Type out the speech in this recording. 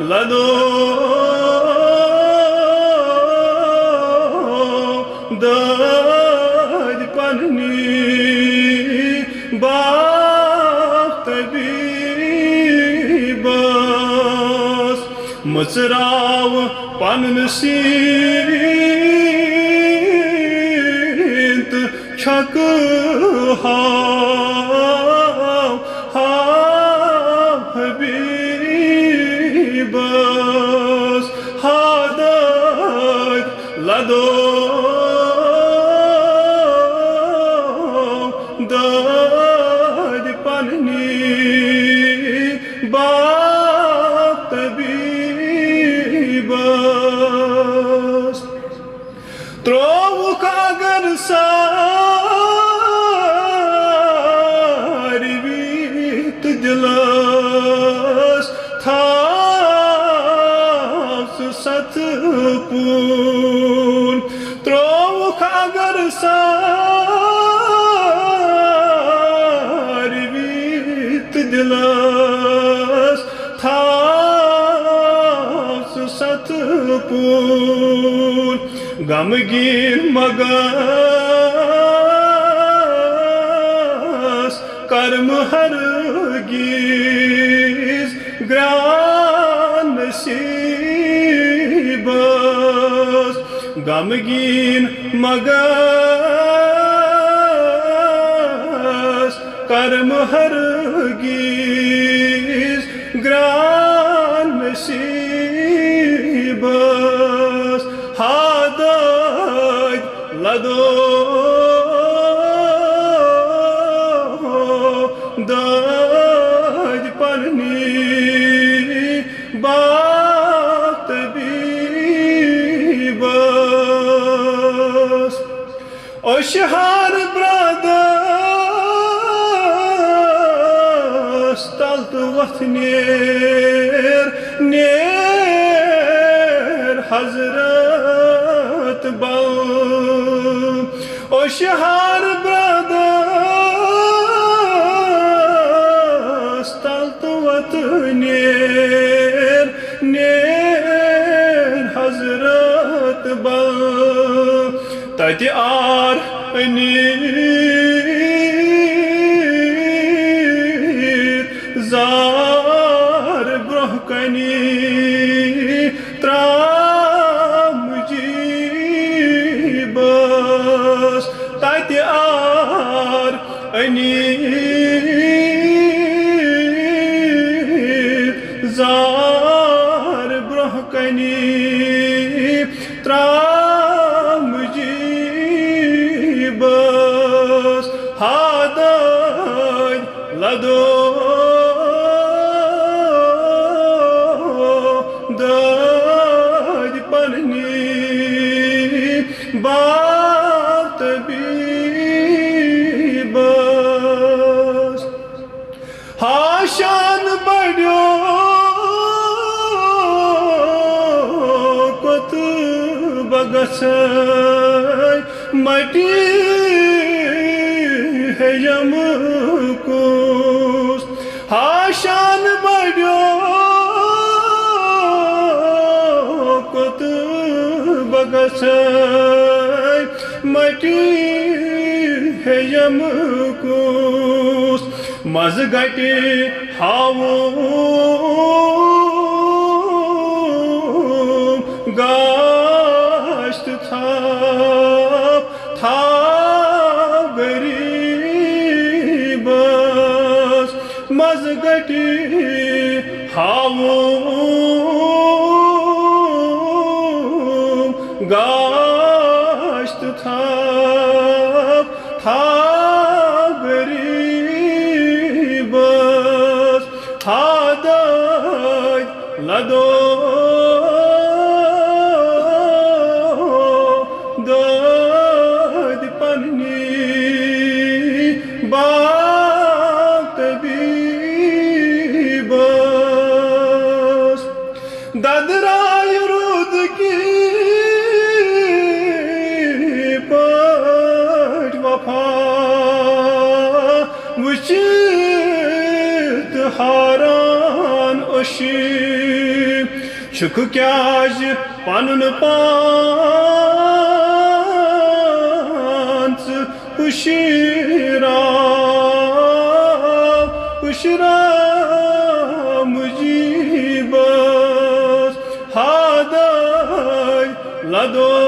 लदो दद पन्नी बास मचराव पन्न सीत छक हबीबस हादत लदो दद पन्नी बास त्रोवुक अगर सारी बीत दिलस थास सतपून त्रोवुक अगर सारी बीत दिलस थास सतपून गमगीन मगस कर्म हरगिज ग्रान नसीबस गमगीन मगस कर्म हरगिज ग्रान नसीबस हादत लदो दद पन्नी बात बीबस ओशहार ब्रदर्स तल्त वथनेर नेर हजरत बल ओशहार ब्रदर्स तल्त वथनेर नेर हजरत बल तत आर जार ब्रोह कनी त्राम जीबस तत आर जार ब्रोह कनी त्राम जीबस हादत लदो दद पन्नी बात बीबस हाशान बड़ो कोत बगस मटी है यमकुस हाशान बड़ो कोत बगस मटी है यमकुस मज गटे हावो गाश्त था गरीबस मज गटे हावो गाश्त था गरीबस हादत लदो दद पन्नी बात बीबस ददराय रुद की पट वफा वचित हारान अशी Çık kâj panun panç Uşra mujibas Haday lado